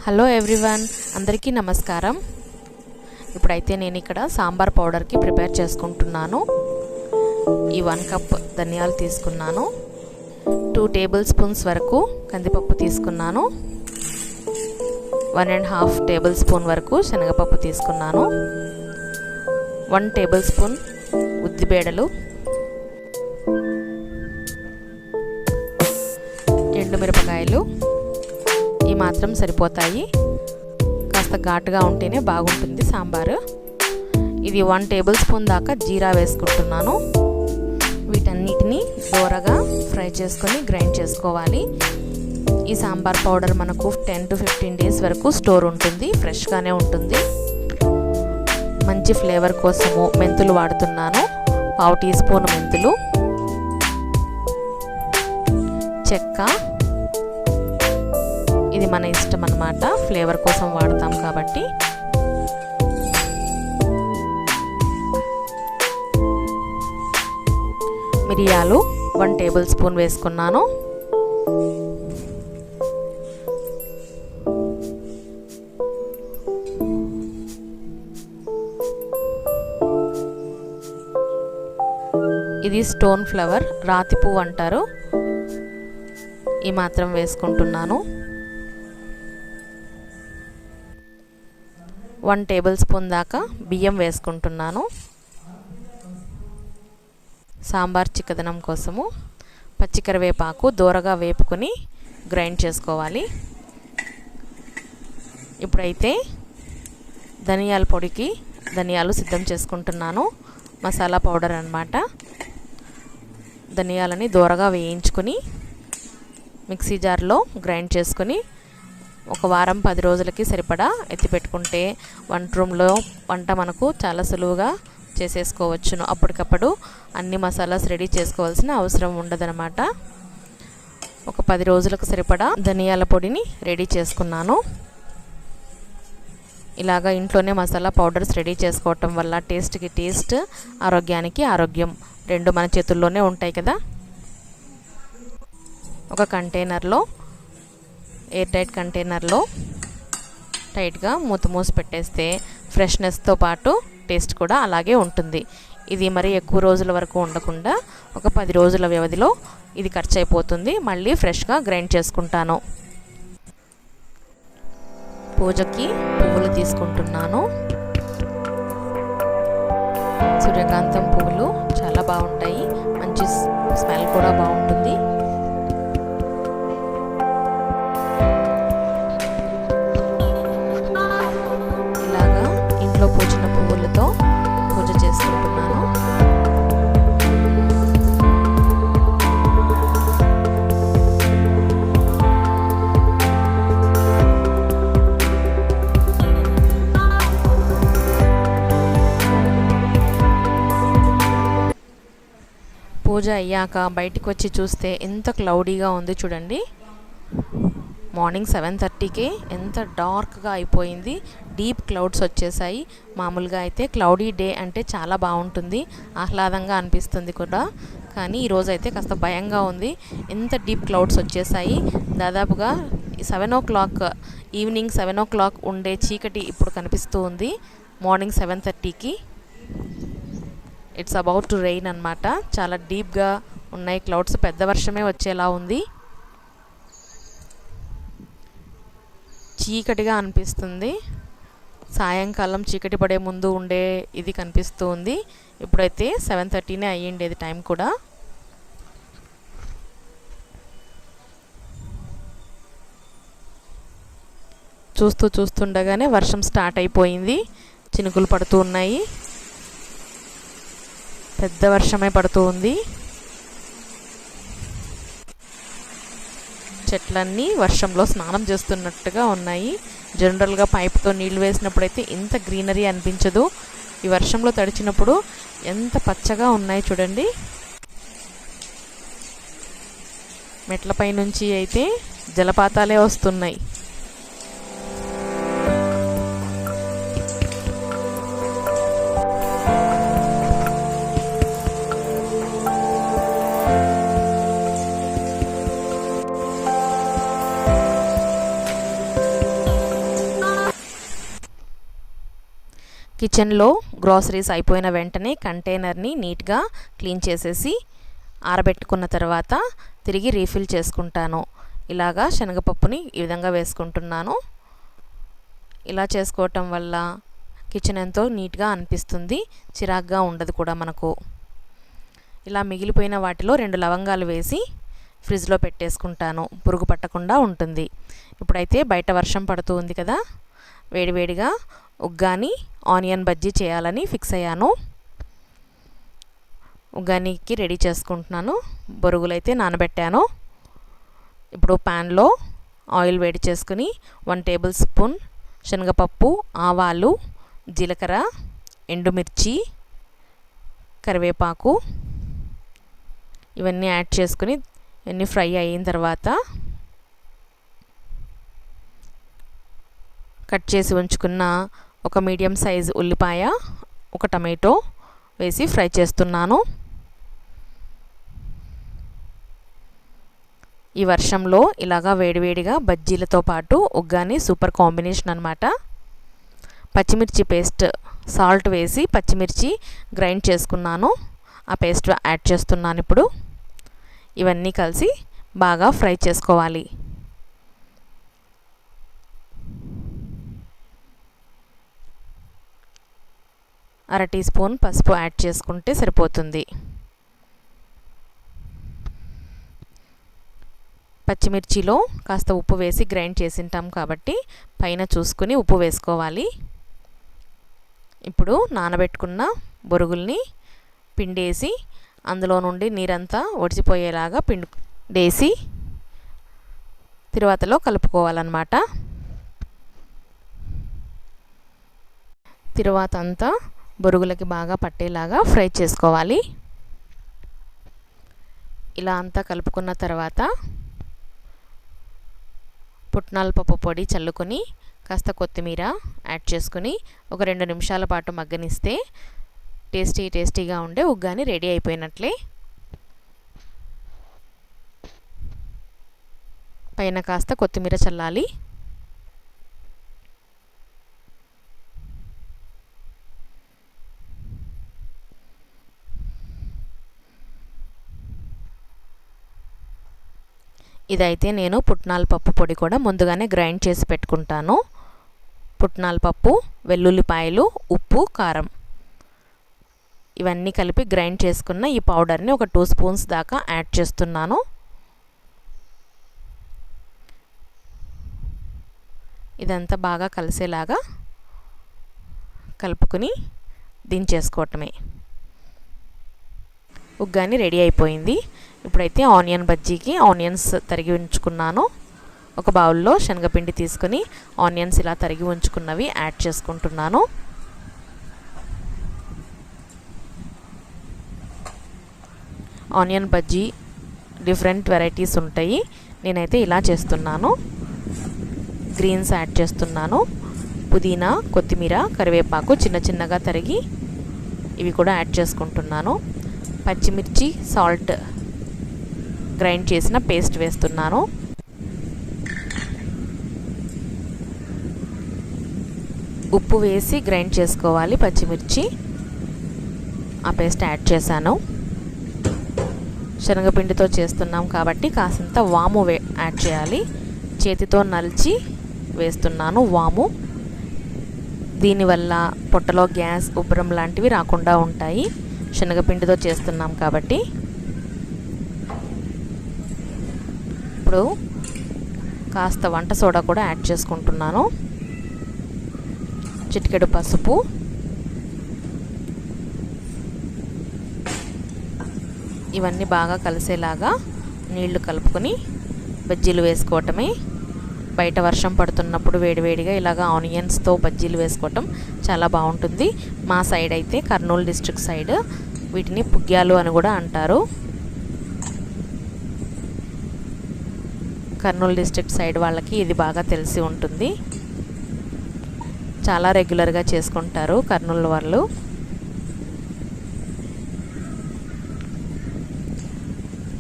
Hello everyone, అందరికీ నమస్కారం. ఇప్పుడైతే నేను ఇక్కడ సాంబార్ పౌడర్కి ప్రిపేర్ చేసుకుంటున్నాను. ఈ 1 కప్ ధనియాలు తీసుకున్నాను, 2 టేబుల్ స్పూన్స్ వరకు కందిపప్పు తీసుకున్నాను, 1.5 టేబుల్ స్పూన్ వరకు శనగపప్పు తీసుకున్నాను, 1 టేబుల్ స్పూన్ ఉద్దిబేడలు, ఎండుమిరపకాయలు ఈ మాత్రం సరిపోతాయి. కాస్త ఘాటుగా ఉంటేనే బాగుంటుంది సాంబారు. ఇది 1 టేబుల్ స్పూన్ దాకా జీరా వేసుకుంటున్నాను. వీటన్నిటిని దోరగా ఫ్రై చేసుకొని గ్రైండ్ చేసుకోవాలి. ఈ సాంబార్ పౌడర్ మనకు 10 to 15 డేస్ వరకు స్టోర్ ఉంటుంది, ఫ్రెష్గానే ఉంటుంది. మంచి ఫ్లేవర్ కోసము మెంతులు వాడుతున్నాను, 1/2 టీ స్పూన్ మెంతులు, చెక్క, ఇది మన ఇష్టం అన్నమాట, ఫ్లేవర్ కోసం వాడతాం కాబట్టి. మిరియాలు 1 టేబుల్ స్పూన్ వేసుకున్నాను. ఇది స్టోన్ ఫ్లవర్, రాతి పువ్వు అంటారు, ఈ మాత్రం వేసుకుంటున్నాను. 1 టేబుల్ స్పూన్ దాకా బియ్యం వేసుకుంటున్నాను. సాంబార్ చిక్కదనం కోసము పచ్చికరివేపాకు దోరగా వేపుకొని గ్రైండ్ చేసుకోవాలి. ఇప్పుడైతే ధనియాల పొడికి ధనియాలు సిద్ధం చేసుకుంటున్నాను. మసాలా పౌడర్ అన్నమాట. ధనియాలని దోరగా వేయించుకొని మిక్సీ జార్లో గ్రైండ్ చేసుకొని 1 వారం 10 రోజులకి సరిపడా ఎత్తి పెట్టుకుంటే వంట రూమ్లో వంట మనకు చాలా సులువుగా చేసేసుకోవచ్చును. అప్పటికప్పుడు అన్ని మసాలాస్ రెడీ చేసుకోవాల్సిన అవసరం ఉండదన్నమాట. ఒక 10 రోజులకు సరిపడా ధనియాల పొడిని రెడీ చేసుకున్నాను. ఇలాగా ఇంట్లోనే మసాలా పౌడర్స్ రెడీ చేసుకోవటం వల్ల టేస్ట్కి టేస్ట్, ఆరోగ్యానికి ఆరోగ్యం, రెండు మన చేతుల్లోనే ఉంటాయి కదా. ఒక కంటైనర్లో, ఎయిర్ టైట్ కంటైనర్లో టైట్గా మూసి పెట్టేస్తే ఫ్రెష్నెస్తో పాటు టేస్ట్ కూడా అలాగే ఉంటుంది. ఇది మరి ఎక్కువ రోజుల వరకు ఉండకుండా ఒక 10 రోజుల వ్యవధిలో ఇది ఖర్చు అయిపోతుంది. మళ్ళీ ఫ్రెష్గా గ్రైండ్ చేసుకుంటాను. పూజకి పువ్వులు తీసుకుంటున్నాను. సూర్యకాంతం పువ్వులు చాలా బాగుంటాయి, మంచి స్మెల్ కూడా బాగుంటుంది. ఇంట్లో పూచిన పువ్వులతో పూజ చేసుకుంటున్నాను. పూజ అయ్యాక బయటికి వచ్చి చూస్తే ఎంత క్లౌడీగా ఉంది చూడండి. మార్నింగ్ 7:30కే ఎంత డార్క్గా అయిపోయింది, డీప్ క్లౌడ్స్ వచ్చేసాయి. మామూలుగా అయితే క్లౌడీ డే అంటే చాలా బాగుంటుంది, ఆహ్లాదంగా అనిపిస్తుంది కూడా. కానీ ఈరోజు అయితే కాస్త భయంగా ఉంది, ఎంత డీప్ క్లౌడ్స్ వచ్చేసాయి. దాదాపుగా 7 o'clock, ఈవినింగ్ 7 o'clock ఉండే చీకటి ఇప్పుడు కనిపిస్తూ ఉంది. మార్నింగ్ 7:30కి ఇట్స్ అబౌట్ టు రెయిన్ అన్నమాట. చాలా డీప్గా ఉన్నాయి క్లౌడ్స్, పెద్ద వర్షమే వచ్చేలా ఉంది. చీకటిగా అనిపిస్తుంది. సాయంకాలం చీకటి పడే ముందు ఉండే ఇది కనిపిస్తూ ఉంది. ఇప్పుడైతే 7:30నే అయ్యిండేది టైం కూడా. చూస్తుండగానే వర్షం స్టార్ట్ అయిపోయింది. చినుకులు పడుతూ ఉన్నాయి, పెద్ద వర్షమే పడుతూ ఉంది. చెట్లన్నీ వర్షంలో స్నానం చేస్తున్నట్టుగా ఉన్నాయి. జనరల్గా పైప్తో నీళ్లు వేసినప్పుడైతే ఇంత గ్రీనరీ అనిపించదు. ఈ వర్షంలో తడిచినప్పుడు ఎంత పచ్చగా ఉన్నాయి చూడండి. మెట్లపై నుంచి అయితే జలపాతాలే వస్తున్నాయి. కిచెన్లో గ్రాసరీస్ అయిపోయిన వెంటనే కంటైనర్ని నీట్గా క్లీన్ చేసేసి ఆరబెట్టుకున్న తర్వాత తిరిగి రీఫిల్ చేసుకుంటాను. ఇలాగా శనగపప్పుని ఈ విధంగా వేసుకుంటున్నాను. ఇలా చేసుకోవటం వల్ల కిచెన్ ఎంతో నీట్గా అనిపిస్తుంది, చిరాగ్గా ఉండదు కూడా మనకు. ఇలా మిగిలిపోయిన వాటిలో 2 లవంగాలు వేసి ఫ్రిడ్జ్లో పెట్టేసుకుంటాను, పురుగు పట్టకుండా ఉంటుంది. ఇప్పుడైతే బయట వర్షం పడుతూ ఉంది కదా, వేడివేడిగా ఉగ్గాని ఆనియన్ బజ్జీ చేయాలని ఫిక్స్ అయ్యాను. ఉగ్గానికి రెడీ చేసుకుంటున్నాను. బొరుగులైతే నానబెట్టాను. ఇప్పుడు ప్యాన్లో ఆయిల్ వేడి చేసుకుని 1 టేబుల్ స్పూన్ శనగపప్పు, ఆవాలు, జీలకర్ర, ఎండుమిర్చి, కరివేపాకు ఇవన్నీ యాడ్ చేసుకుని ఇవన్నీ ఫ్రై అయిన తర్వాత కట్ చేసి ఉంచుకున్న ఒక మీడియం సైజ్ ఉల్లిపాయ, ఒక టమాటో వేసి ఫ్రై చేస్తున్నాను. ఈ వర్షంలో ఇలాగా వేడివేడిగా బజ్జీలతో పాటు ఉగ్గాని సూపర్ కాంబినేషన్ అన్నమాట. పచ్చిమిర్చి పేస్ట్, సాల్ట్ వేసి పచ్చిమిర్చి గ్రైండ్ చేసుకున్నాను. ఆ పేస్ట్ యాడ్ చేస్తున్నాను. ఇప్పుడు ఇవన్నీ కలిసి బాగా ఫ్రై చేసుకోవాలి. అర టీ స్పూన్ పసుపు యాడ్ చేసుకుంటే సరిపోతుంది. పచ్చిమిర్చిలో కాస్త ఉప్పు వేసి గ్రైండ్ చేసింటాం కాబట్టి పైన చూసుకుని ఉప్పు వేసుకోవాలి. ఇప్పుడు నానబెట్టుకున్న బొరుగుల్ని పిండేసి అందులో నుండి నీరంతా ఒడిసిపోయేలాగా పిండేసి తిరువాతలో కలుపుకోవాలన్నమాట. తిరువాత అంతా బొరుగులకి బాగా పట్టేలాగా ఫ్రై చేసుకోవాలి. ఇలా అంతా కలుపుకున్న తర్వాత పుట్నాల పప్పు పొడి చల్లుకొని కాస్త కొత్తిమీర యాడ్ చేసుకుని ఒక 2 నిమిషాల పాటు మగ్గనిస్తే టేస్టీగా ఉండే ఉగ్గాని రెడీ అయిపోయినట్లే. పైన కాస్త కొత్తిమీర చల్లాలి. ఇదైతే నేను పుట్నాల పప్పు పొడి కూడా ముందుగానే గ్రైండ్ చేసి పెట్టుకుంటాను. పుట్నాల పప్పు, వెల్లుల్లిపాయలు, ఉప్పు, కారం ఇవన్నీ కలిపి గ్రైండ్ చేసుకున్న ఈ పౌడర్ని ఒక 2 స్పూన్స్ దాకా యాడ్ చేస్తున్నాను. ఇదంతా బాగా కలిసేలాగా కలుపుకొని దించేసుకోవటమే. ఉగ్గాని రెడీ అయిపోయింది. ఇప్పుడైతే ఆనియన్ బజ్జీకి ఆనియన్స్ తరిగి ఉంచుకున్నాను. ఒక బౌల్లో శనగపిండి తీసుకొని ఆనియన్స్ ఇలా తరిగి ఉంచుకున్నవి యాడ్ చేసుకుంటున్నాను. ఆనియన్ బజ్జీ డిఫరెంట్ వెరైటీస్ ఉంటాయి. నేనైతే ఇలా చేస్తున్నాను. గ్రీన్స్ యాడ్ చేస్తున్నాను. పుదీనా, కొత్తిమీర, కరివేపాకు చిన్నగా తరిగి ఇవి కూడా యాడ్ చేసుకుంటున్నాను. పచ్చిమిర్చి, సాల్ట్ గ్రైండ్ చేసిన పేస్ట్ వేస్తున్నాను. ఉప్పు వేసి గ్రైండ్ చేసుకోవాలి పచ్చిమిర్చి. ఆ పేస్ట్ యాడ్ చేశాను. శనగపిండితో చేస్తున్నాం కాబట్టి కాసింత వాము యాడ్ చేయాలి. చేతితో నలిచి వేస్తున్నాను వాము. దీనివల్ల పొట్టలో గ్యాస్, ఉబ్బరం లాంటివి రాకుండా ఉంటాయి. శనగపిండితో చేస్తున్నాం కాబట్టి. ఇప్పుడు కాస్త వంట సోడా కూడా యాడ్ చేసుకుంటున్నాను. చిటికెడు పసుపు, ఇవన్నీ బాగా కలిసేలాగా నీళ్లు కలుపుకొని బజ్జీలు వేసుకోవటమే. బయట వర్షం పడుతున్నప్పుడు వేడివేడిగా ఇలాగా ఆనియన్స్తో బజ్జీలు వేసుకోవటం చాలా బాగుంటుంది. మా సైడ్ అయితే కర్నూలు డిస్ట్రిక్ట్ సైడ్ వీటిని పుగ్యాలు అని కూడా అంటారు. కర్నూలు డిస్ట్రిక్ట్ సైడ్ వాళ్ళకి ఇది బాగా తెలిసి ఉంటుంది. చాలా రెగ్యులర్గా చేసుకుంటారు కర్నూలు వాళ్ళు.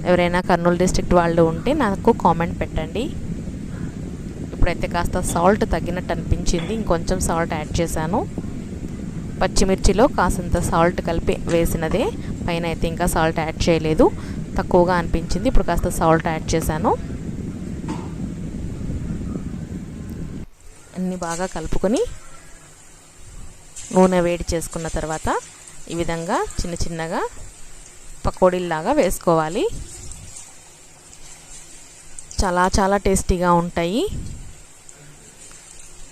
ఎవరైనా కర్నూలు డిస్ట్రిక్ట్ వాళ్ళు ఉంటే నాకు కామెంట్ పెట్టండి. ఇప్పుడైతే కాస్త సాల్ట్ తగ్గినట్టు అనిపించింది, ఇంకొంచెం సాల్ట్ యాడ్ చేశాను. పచ్చిమిర్చిలో కాసంత సాల్ట్ కలిపి వేసినదే, పైన అయితే ఇంకా సాల్ట్ యాడ్ చేయలేదు, తక్కువగా అనిపించింది, ఇప్పుడు కాస్త సాల్ట్ యాడ్ చేశాను. అన్నీ బాగా కలుపుకొని నూనె వేడి చేసుకున్న తర్వాత ఈ విధంగా చిన్న చిన్నగా పకోడీల్లాగా వేసుకోవాలి. చాలా చాలా టేస్టీగా ఉంటాయి.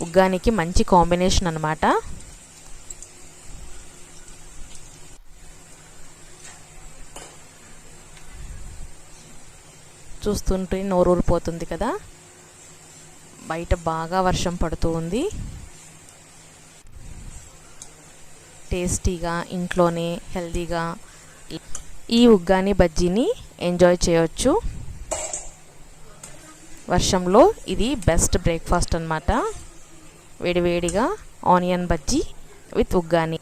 ఉగ్గానికి మంచి కాంబినేషన్ అన్నమాట. చూస్తుంటే నోరూరిపోతుంది కదా. బయట బాగా వర్షం పడుతూ ఉంది. టేస్టీగా ఇంట్లోనే హెల్తీగా ఈ ఉగ్గాని బజ్జీని ఎంజాయ్ చేయొచ్చు. వర్షంలో ఇది బెస్ట్ బ్రేక్ఫాస్ట్ అన్నమాట. వేడివేడిగా ఆనియన్ బజ్జీ విత్ ఉగ్గాని.